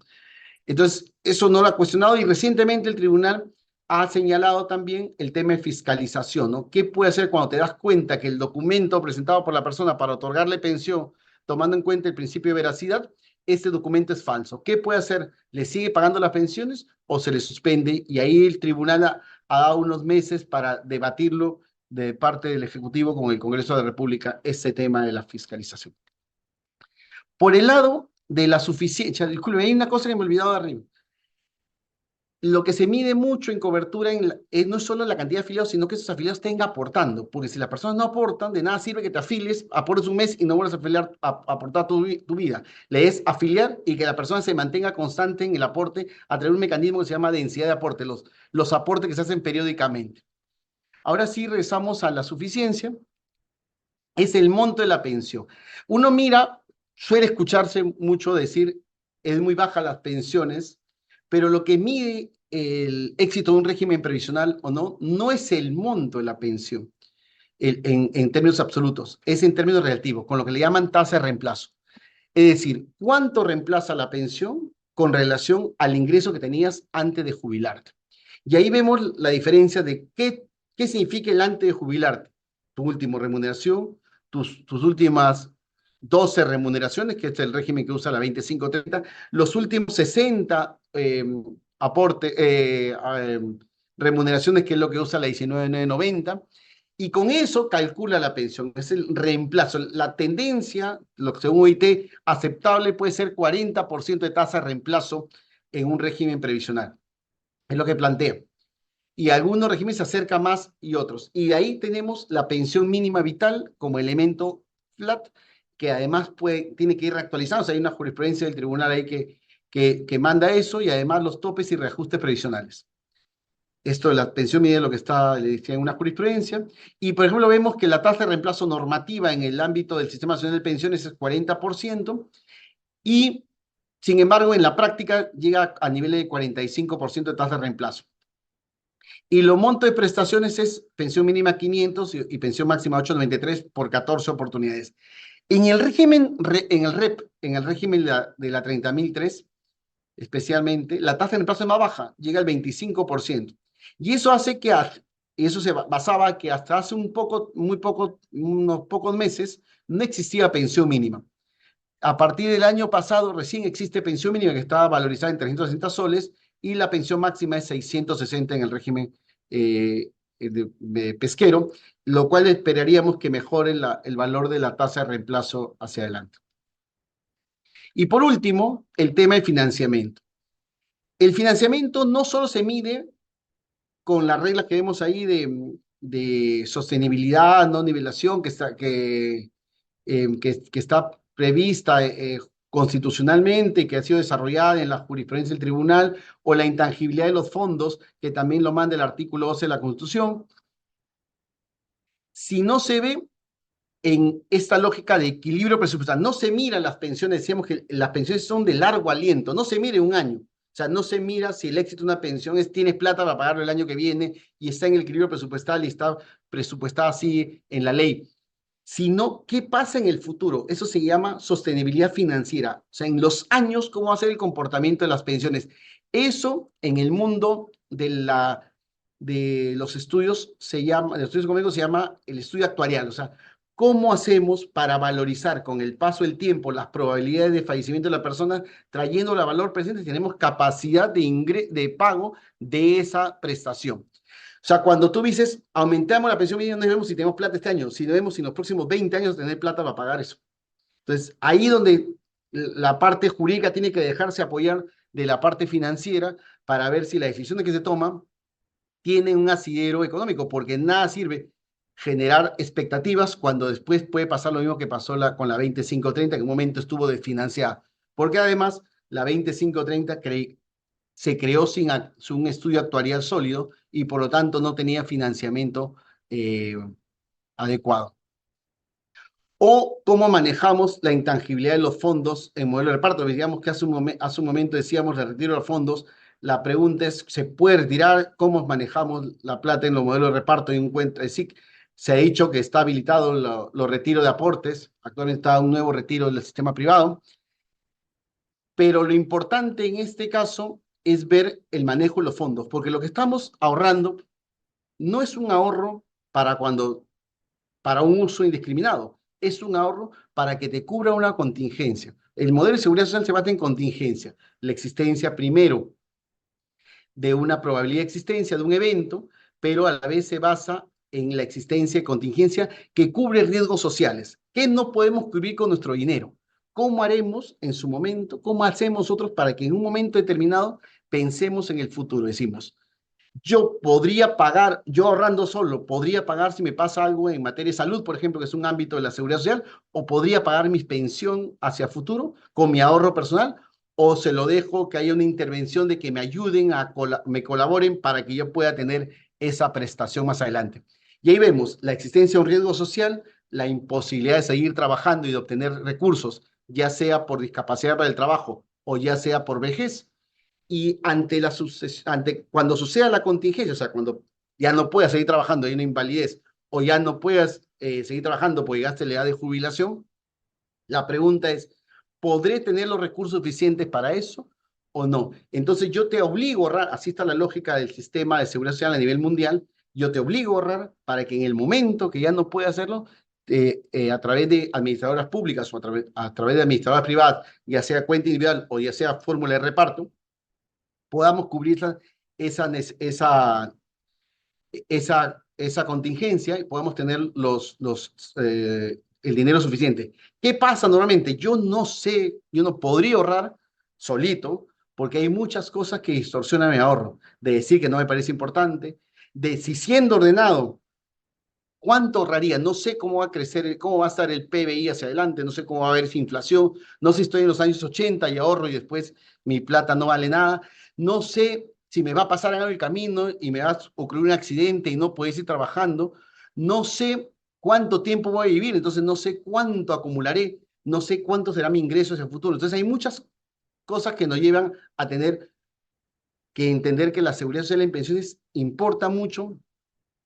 Entonces, eso no lo ha cuestionado y recientemente el tribunal ha señalado también el tema de fiscalización, ¿no? ¿Qué puede hacer cuando te das cuenta que el documento presentado por la persona para otorgarle pensión, tomando en cuenta el principio de veracidad, este documento es falso? ¿Qué puede hacer? ¿Le sigue pagando las pensiones o se le suspende? Y ahí el tribunal ha dado unos meses para debatirlo de parte del Ejecutivo con el Congreso de la República, ese tema de la fiscalización. Por el lado de la suficiencia, disculpe, hay una cosa que me he olvidado de arriba. Lo que se mide mucho en cobertura no es solo la cantidad de afiliados, sino que esos afiliados estén aportando, porque si las personas no aportan, de nada sirve que te afilies, aportes un mes y no vuelvas a aportar tu vida. Le es afiliar y que la persona se mantenga constante en el aporte a través de un mecanismo que se llama densidad de aporte, los aportes que se hacen periódicamente. Ahora sí regresamos a la suficiencia, es el monto de la pensión. Uno mira, suele escucharse mucho decir, es muy baja las pensiones, pero lo que mide el éxito de un régimen previsional o no, no es el monto de la pensión en términos absolutos, es en términos relativos, con lo que le llaman tasa de reemplazo. Es decir, ¿cuánto reemplaza la pensión con relación al ingreso que tenías antes de jubilarte? Y ahí vemos la diferencia de qué significa el antes de jubilarte. Tu última remuneración, tus últimas 12 remuneraciones, que es el régimen que usa la 2530, los últimos 60 remuneraciones, que es lo que usa la 19990, y con eso calcula la pensión. Es el reemplazo. La tendencia, lo que según OIT, aceptable puede ser 40% de tasa de reemplazo en un régimen previsional. Es lo que plantea. Y algunos regímenes se acercan más y otros. Y ahí tenemos la pensión mínima vital como elemento flat, que además tiene que ir reactualizándose. Hay una jurisprudencia del tribunal ahí que manda eso, y además los topes y reajustes previsionales. Esto de la pensión mínima es lo que está, le decía, en una jurisprudencia. Y, por ejemplo, vemos que la tasa de reemplazo normativa en el ámbito del Sistema Nacional de Pensiones es 40%, y, sin embargo, en la práctica llega a niveles de 45% de tasa de reemplazo. Y los montos de prestaciones es pensión mínima 500 y pensión máxima 893 por 14 oportunidades. En el régimen, en el REP, en el régimen de la 30.003, especialmente, la tasa de reemplazo es más baja, llega al 25%. Y eso hace que, eso se basaba que hasta hace unos pocos meses, no existía pensión mínima. A partir del año pasado, recién existe pensión mínima que estaba valorizada en 360 soles, y la pensión máxima es 660 en el régimen de pesquero, lo cual esperaríamos que mejore el valor de la tasa de reemplazo hacia adelante. Y por último, el tema del financiamiento. El financiamiento no solo se mide con las reglas que vemos ahí de sostenibilidad, no nivelación, que está prevista constitucionalmente, que ha sido desarrollada en la jurisprudencia del tribunal, o la intangibilidad de los fondos, que también lo manda el artículo 12 de la Constitución. Si no se ve en esta lógica de equilibrio presupuestal, no se miran las pensiones, decíamos que las pensiones son de largo aliento, no se mire un año. O sea, no se mira si el éxito de una pensión es tienes plata para pagarlo el año que viene y está en el equilibrio presupuestal y está presupuestada así en la ley, sino qué pasa en el futuro. Eso se llama sostenibilidad financiera. O sea, en los años, cómo va a ser el comportamiento de las pensiones. Eso en el mundo de los estudios de los estudios económicos se llama el estudio actuarial. O sea, ¿cómo hacemos para valorizar con el paso del tiempo las probabilidades de fallecimiento de la persona, trayéndola a valor presente, si tenemos capacidad de pago de esa prestación? O sea, cuando tú dices, aumentamos la pensión mínima, no vemos si tenemos plata este año, si no vemos si en los próximos 20 años tener plata para pagar eso. Entonces, ahí donde la parte jurídica tiene que dejarse apoyar de la parte financiera para ver si las decisiones que se toman tienen un asidero económico, porque nada sirve generar expectativas cuando después puede pasar lo mismo que pasó con la 2530, que en un momento estuvo desfinanciada, porque además la 2530 se creó sin un estudio actuarial sólido y por lo tanto no tenía financiamiento adecuado. O cómo manejamos la intangibilidad de los fondos en modelo de reparto. Digamos que hace un momento decíamos el retiro de los fondos. La pregunta es, ¿se puede retirar? ¿Cómo manejamos la plata en los modelos de reparto? Se ha dicho que está habilitado los retiros de aportes. Actualmente está un nuevo retiro del sistema privado. Pero lo importante en este caso es ver el manejo de los fondos, porque lo que estamos ahorrando no es un ahorro para un uso indiscriminado, es un ahorro para que te cubra una contingencia. El modelo de seguridad social se basa en contingencia, la existencia primero de una probabilidad de existencia de un evento, pero a la vez se basa en la existencia de contingencia que cubre riesgos sociales, que no podemos cubrir con nuestro dinero. ¿Cómo haremos en su momento? ¿Cómo hacemos nosotros para que en un momento determinado pensemos en el futuro? Decimos, yo ahorrando solo, podría pagar si me pasa algo en materia de salud, por ejemplo, que es un ámbito de la seguridad social, o podría pagar mi pensión hacia futuro con mi ahorro personal, o se lo dejo que haya una intervención de que me ayuden, me colaboren para que yo pueda tener esa prestación más adelante. Y ahí vemos la existencia de un riesgo social, la imposibilidad de seguir trabajando y de obtener recursos, ya sea por discapacidad para el trabajo o ya sea por vejez. Y cuando suceda la contingencia, o sea, cuando ya no puedas seguir trabajando, hay una invalidez, o ya no puedas seguir trabajando porque llegaste a la edad de jubilación, la pregunta es, ¿podré tener los recursos suficientes para eso o no? Entonces yo te obligo a ahorrar, así está la lógica del sistema de seguridad social a nivel mundial, yo te obligo a ahorrar para que en el momento que ya no pueda hacerlo, a través de administradoras públicas o a través de administradoras privadas, ya sea cuenta individual o ya sea fórmula de reparto, podamos cubrir esa esa contingencia y podamos tener el dinero suficiente. ¿Qué pasa normalmente? Yo no sé, yo no podría ahorrar solito, porque hay muchas cosas que distorsionan mi ahorro. De decir que no me parece importante, de si siendo ordenado, ¿cuánto ahorraría? No sé cómo va a crecer, cómo va a estar el PBI hacia adelante, no sé cómo va a haber esa inflación, no sé si estoy en los años 80 y ahorro y después mi plata no vale nada, no sé si me va a pasar algo en el camino y me va a ocurrir un accidente y no puedo ir trabajando, no sé cuánto tiempo voy a vivir, entonces no sé cuánto acumularé, no sé cuánto será mi ingreso hacia el futuro. Entonces hay muchas cosas que nos llevan a tener que entender que la seguridad social en pensiones importa mucho,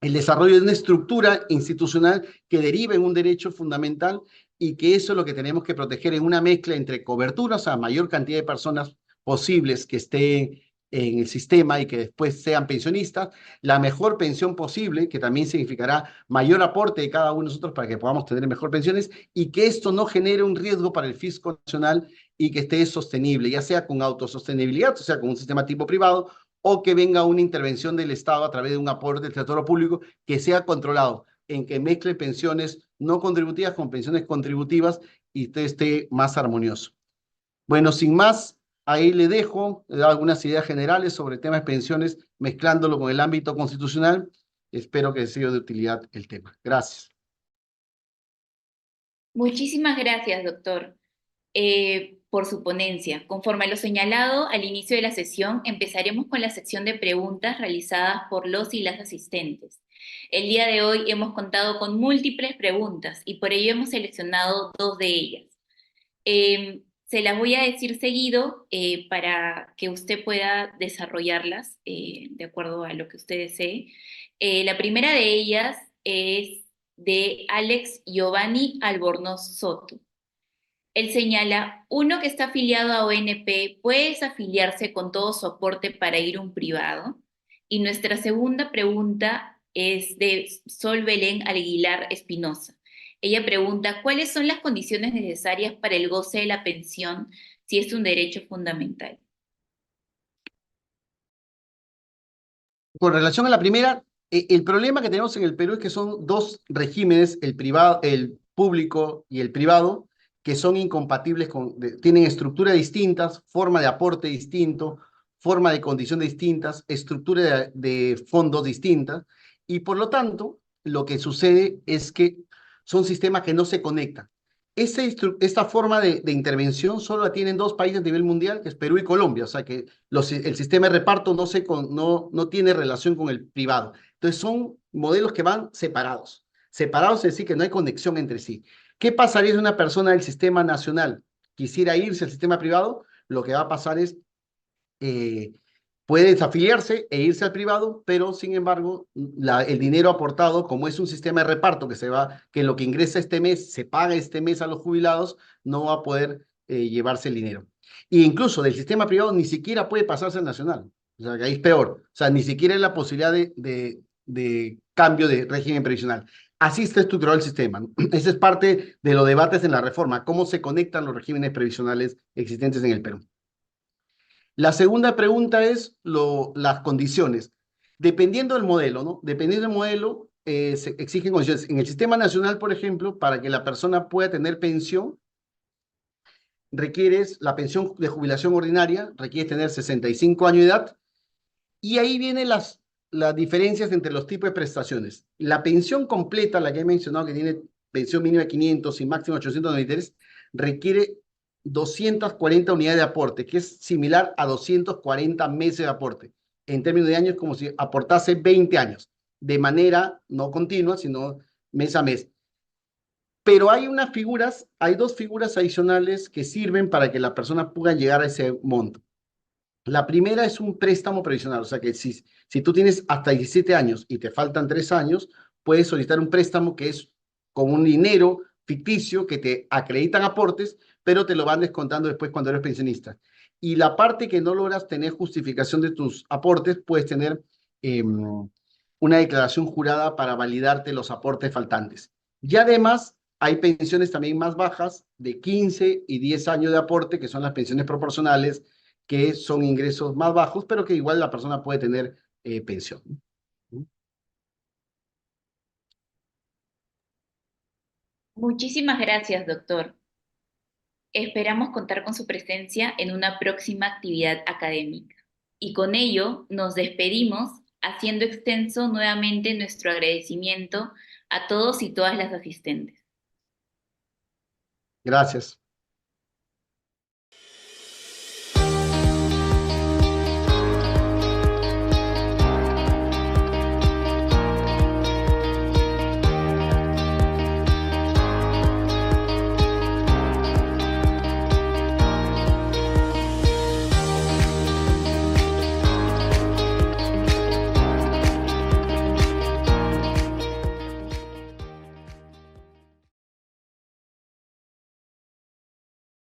el desarrollo de una estructura institucional que deriva en un derecho fundamental y que eso es lo que tenemos que proteger en una mezcla entre coberturas a mayor cantidad de personas posibles que estén en el sistema y que después sean pensionistas, la mejor pensión posible, que también significará mayor aporte de cada uno de nosotros para que podamos tener mejor pensiones y que esto no genere un riesgo para el fisco nacional y que esté sostenible, ya sea con autosostenibilidad, o sea, con un sistema tipo privado, o que venga una intervención del Estado a través de un aporte del sector público que sea controlado, en que mezcle pensiones no contributivas con pensiones contributivas y esté más armonioso. Bueno, sin más, ahí le dejo, he dado algunas ideas generales sobre temas de pensiones, mezclándolo con el ámbito constitucional. Espero que sea de utilidad el tema. Gracias. Muchísimas gracias, doctor, por su ponencia. Conforme a lo señalado al inicio de la sesión, empezaremos con la sección de preguntas realizadas por los y las asistentes. El día de hoy hemos contado con múltiples preguntas y por ello hemos seleccionado 2 de ellas. Se las voy a decir seguido para que usted pueda desarrollarlas de acuerdo a lo que usted desee. La primera de ellas es de Alex Giovanni Albornoz Soto. Él señala, uno que está afiliado a ONP puede desafiliarse con todo su aporte para ir a un privado. Y nuestra segunda pregunta es de Sol Belén Aguilar Espinosa. Ella pregunta, ¿cuáles son las condiciones necesarias para el goce de la pensión si es un derecho fundamental? Con relación a la primera, el problema que tenemos en el Perú es que son 2 regímenes, el privado, el público y el privado, que son incompatibles, tienen estructuras distintas, forma de aporte distinto, forma de condición distintas, estructura de fondos distintas, y por lo tanto, lo que sucede es que son sistemas que no se conectan. Esta forma de intervención solo la tienen 2 países a nivel mundial, que es Perú y Colombia, o sea que el sistema de reparto no tiene relación con el privado. Entonces son modelos que van separados. Separados es decir que no hay conexión entre sí. ¿Qué pasaría si una persona del sistema nacional quisiera irse al sistema privado? Lo que va a pasar es puede desafiliarse e irse al privado, pero sin embargo, el dinero aportado, como es un sistema de reparto que lo que ingresa este mes se paga este mes a los jubilados, no va a poder llevarse el dinero. E incluso del sistema privado ni siquiera puede pasarse al nacional. O sea, que ahí es peor. O sea, ni siquiera hay la posibilidad de cambio de régimen previsional. Así está estructurado el sistema, ¿no? Ese es parte de los debates en la reforma, cómo se conectan los regímenes previsionales existentes en el Perú. La segunda pregunta es las condiciones. Dependiendo del modelo, ¿no? Dependiendo del modelo, se exigen condiciones. En el sistema nacional, por ejemplo, para que la persona pueda tener pensión, requieres la pensión de jubilación ordinaria, requieres tener 65 años de edad, y ahí vienen las diferencias entre los tipos de prestaciones. La pensión completa, la que he mencionado, que tiene pensión mínima de 500 y máximo 893, requiere 240 unidades de aporte, que es similar a 240 meses de aporte. En términos de años, como si aportase 20 años, de manera no continua, sino mes a mes. Pero hay 2 figuras adicionales que sirven para que la persona pueda llegar a ese monto. La primera es un préstamo previsional, o sea que si tú tienes hasta 17 años y te faltan 3 años, puedes solicitar un préstamo que es con un dinero ficticio que te acreditan aportes, pero te lo van descontando después cuando eres pensionista. Y la parte que no logras tener justificación de tus aportes, puedes tener una declaración jurada para validarte los aportes faltantes. Y además, hay pensiones también más bajas de 15 y 10 años de aporte, que son las pensiones proporcionales, que son ingresos más bajos, pero que igual la persona puede tener pensión. Muchísimas gracias, doctor. Esperamos contar con su presencia en una próxima actividad académica. Y con ello nos despedimos haciendo extenso nuevamente nuestro agradecimiento a todos y todas las asistentes. Gracias.